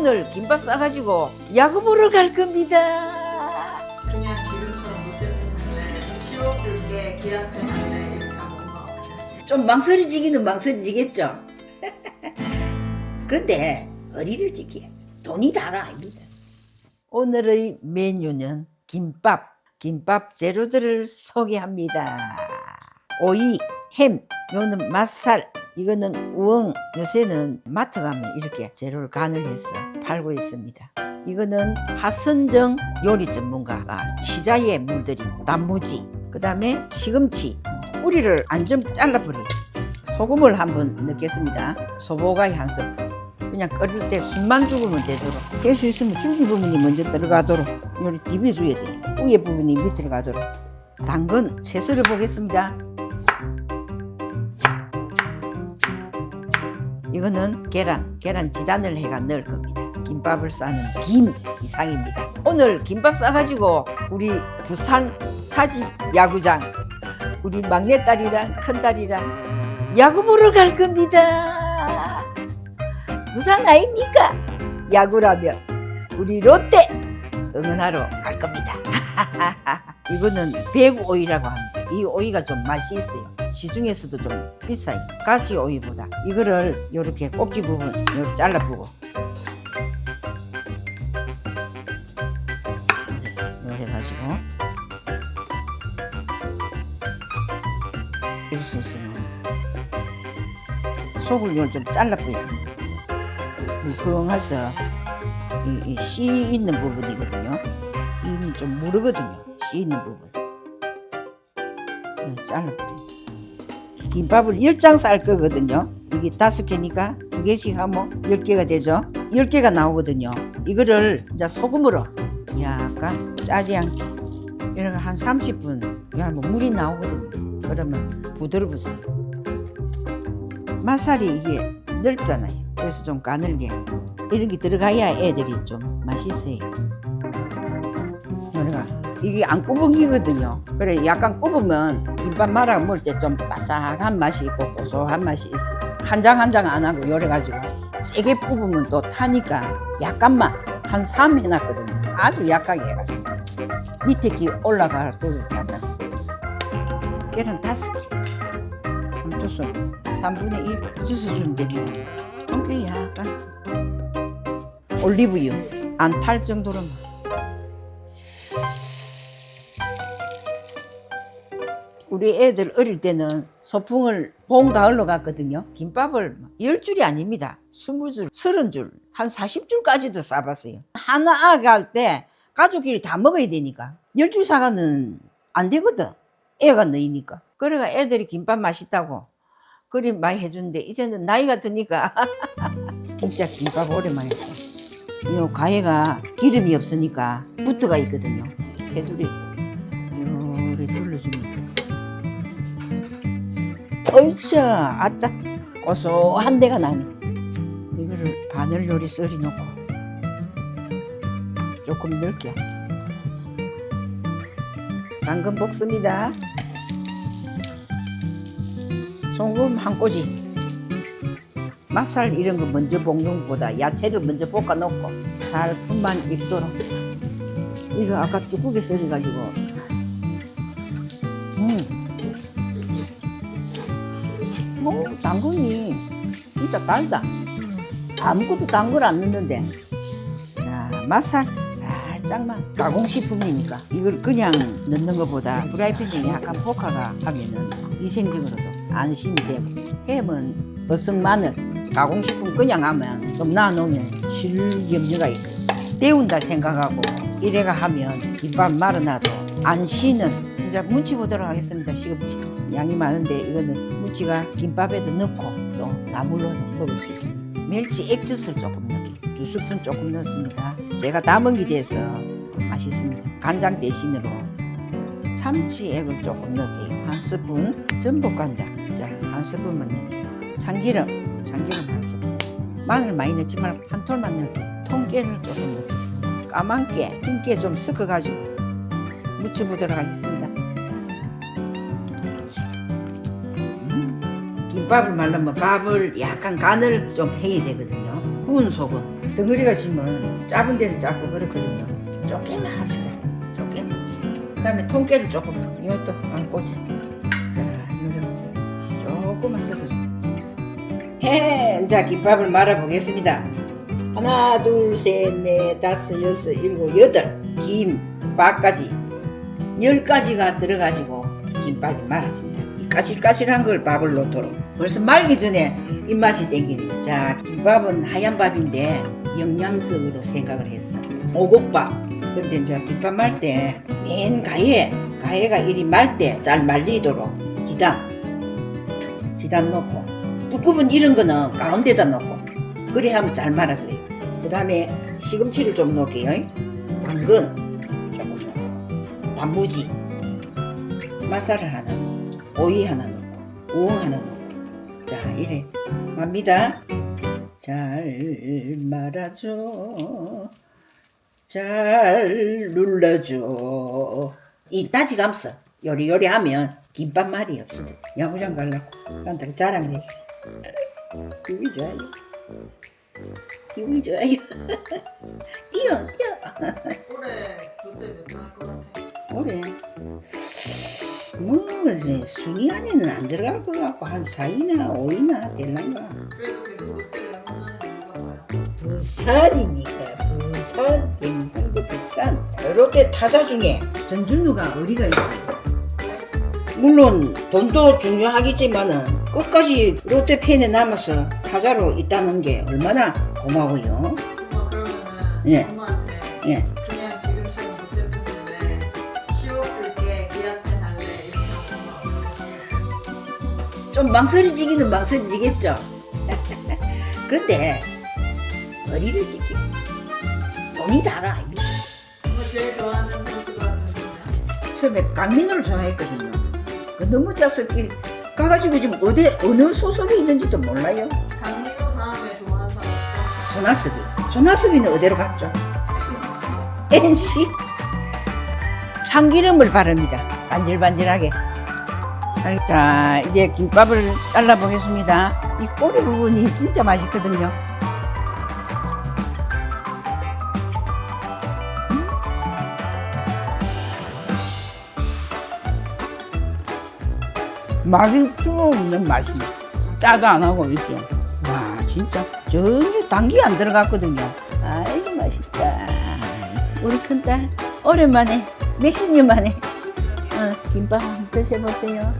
오늘 김밥 싸가지고 야구 보러 갈 겁니다. 그냥 지금처럼 무대편할래 쉬워줄게 기합편할래 이렇게 한번 봐. 좀 망설여지기는 망설여지겠죠. 근데 허리를 지켜야죠. 돈이 다가 아닙니다. 오늘의 메뉴는 김밥 재료들을 소개합니다. 오이, 햄, 요는 맛살, 이거는 우엉. 요새는 마트 가면 이렇게 재료를 간을 해서 팔고 있습니다. 이거는 하선정 요리 전문가가 치자에 물들인 단무지, 그 다음에 시금치, 뿌리를 안좀 잘라버려요. 소금을 한번 넣겠습니다. 소보가이 한 스푼. 그냥 끓일 때 숨만 죽으면 되도록, 깰 수 있으면 줄기 부분이 먼저 들어가도록 요리 디벼줘야 돼요. 위에 부분이 밑으로 가도록. 당근 채썰어 보겠습니다. 이거는 계란 지단을 해가 넣을 겁니다. 김밥을 싸는 김 이상입니다. 오늘 김밥 싸가지고 우리 부산 사직 야구장, 우리 막내딸이랑 큰딸이랑 야구 보러 갈 겁니다. 부산 아닙니까? 야구라면 우리 롯데 응원하러 갈 겁니다. 이거는 백오이라고 합니다. 이 오이가 좀 맛이 있어요. 시중에서도 좀 비싸요. 가시 오이보다. 이거를 이렇게 꼭지 부분 이렇게 잘라보고 이렇게 해가지고 이렇게 있으면 속을 이걸 좀 잘라보야 됩니다. 물컹해서 이 씨 있는 부분이거든요. 이는 좀 무르거든요. 씨 있는 부분. 잘라버려요. 김밥을 10장 쌀 거거든요. 이게 5개니까 2개씩 하면 10개가 되죠. 10개가 나오거든요. 이거를 이제 소금으로 약간 짜지 않게 이렇게 한 30분 뭐 물이 나오거든요. 그러면 부드러워져요. 맛살이 이게 넓잖아요. 그래서 좀 가늘게 이런 게 들어가야 애들이 좀 맛있어요. 그러니까 이게 안 꾸벅이거든요. 그래 약간 굽으면 김밥 말아 먹을 때 좀 바삭한 맛이 있고 고소한 맛이 있어요. 한 장 한 장 안 하고 요래가지고 세게 굽으면 또 타니까 약간만 한 3 해놨거든요. 아주 약하게 해가지고 밑에 기 올라가도 잡았어. 계란 5개 좀 줘서 3분의 1 주워주면 됩니다. 통깨 약간 올리브유 안 탈 정도로만. 우리 애들 어릴 때는 소풍을 봄 가을로 갔거든요. 김밥을 10줄이 아닙니다. 20줄 30줄 한 40줄까지도 싸봤어요. 하나 아가 할 때 가족끼리 다 먹어야 되니까 10줄 사가는 안 되거든. 애가 너희니까. 그래가 애들이 김밥 맛있다고 그리 많이 해주는데 이제는 나이가 드니까 진짜 김밥 오랜만에 했어. 이 가해가 기름이 없으니까 부트가 있거든요. 테두리 요리 둘러줍니다. 어이차 아따 고소한 데가 나네. 이거를 바늘 요리 썰이 넣고 조금 넓게 당근 볶습니다. 소금 한 꼬지. 맛살 이런 거 먼저 볶는 것보다 야채를 먼저 볶아 놓고 살품만 익도록. 이거 아까 쭈꾸기 썰어가지고 당근이 진짜 달다. 아무것도 단 걸 안 넣는데. 자, 맛살 살짝만. 가공식품이니까 이걸 그냥 넣는 것보다 프라이팬에 약간 볶아가 하면은 위생적으로도 안심이 되고. 햄은 버섯 마늘 가공식품 그냥 하면 좀 놔놓으면 실 염려가 있고 데운다 생각하고 이래가 하면 김밥 말아놔도 안 쉬는. 이제 무치 보도록 하겠습니다. 시금치 양이 많은데 이거는 무치가 김밥에도 넣고 또 나물로도 먹을 수 있습니다. 멸치 액젓을 조금 넣게 2스푼 조금 넣습니다. 제가 담은 게 돼서 맛있습니다. 간장 대신으로 참치액을 조금 넣게 1스푼, 전복간장 한 스푼만 넣게, 참기름 한 스푼, 마늘 많이 넣지 말고 한 톨만 넣게, 통깨를 조금 넣겠습니다. 까만 깨, 흰 깨 좀 섞어가지고 무쳐보도록 하겠습니다. 김밥을 말려면 밥을 약간 간을 좀 해야 되거든요. 구운 소금 덩어리가 지면 짧은 데는 짧고 그렇거든요. 조금만 합시다. 조금만. 그다음에 통깨를 조금. 이것도 안 꽂아. 자, 이거 조금만 섞어줘. 자, 김밥을 말아 보겠습니다. 하나, 둘, 셋, 넷, 다섯, 여섯, 일곱, 여덟. 김밥까지 10가지가 들어가지고 김밥이 말아집니다. 이 까실까실한 걸 밥을 넣도록. 벌써 말기 전에 입맛이 땡기네. 자, 김밥은 하얀 밥인데 영양석으로 생각을 했어. 오곡밥. 근데 이제 김밥 말 때 맨 가해가 이리 말 때 잘 말리도록 지단 넣고, 부품은 이런 거는 가운데다 넣고, 그래 하면 잘 말아져요. 그 다음에 시금치를 좀 넣을게요. 당근 조금 넣고, 단무지, 맛살을 하나 넣고, 오이 하나 넣고, 우엉 하나 넣고. 자, 이래 맙니다. 잘 말아줘, 잘 눌러줘. 이 따지 감싸 요리요리 하면 김밥 말이 없어. 야구장 가려고 나한테 자랑을 했어. 기분이 좋아요. 기분이 좋아요. 뛰어. 올해 롯데 몇번할것 같아? 올해 뭐 순위 안에는 안 들어갈 것 같고 한 4위나 5위나 될란가. 그래도 계속 롯데를 응원하는 이유가 뭐야? 부산이니까. 부산, 경상도 부산. 롯데 타자 중에 전준우가 어디가 있어요? 물론 돈도 중요하겠지만은 끝까지 롯데 팬에 남아서 타자로 있다는 게 얼마나 고마워요. 엄마 그러면은 예. 엄마한테 예. 그냥 지금처럼 롯데 팬인데 10억 줄게 계약해 달래 이렇게 하면 엄마 좀 망설이지기는 망설이지겠죠. 근데 어리를 지키 돈이 다가 아니고. 엄마 제일 좋아하는 선수가 전준이야? 처음에 강민호를 좋아했거든요. 그 너무 자석이 가가지고 지금 어느 소속에 있는지도 몰라요. 강민호 다음에 좋아하는 사람 없어? 손아섭이는 어디로 갔죠? NC. 참기름을 바릅니다. 반질반질하게. 자, 이제 김밥을 잘라 보겠습니다. 이 꼬리 부분이 진짜 맛있거든요. 맛이 풀어없는 맛이네. 짜도 안 하고 있죠. 와, 진짜 전혀 당기 안 들어갔거든요. 아이고 맛있다. 우리 큰딸 오랜만에 몇십 년 만에 김밥 한번 드셔보세요.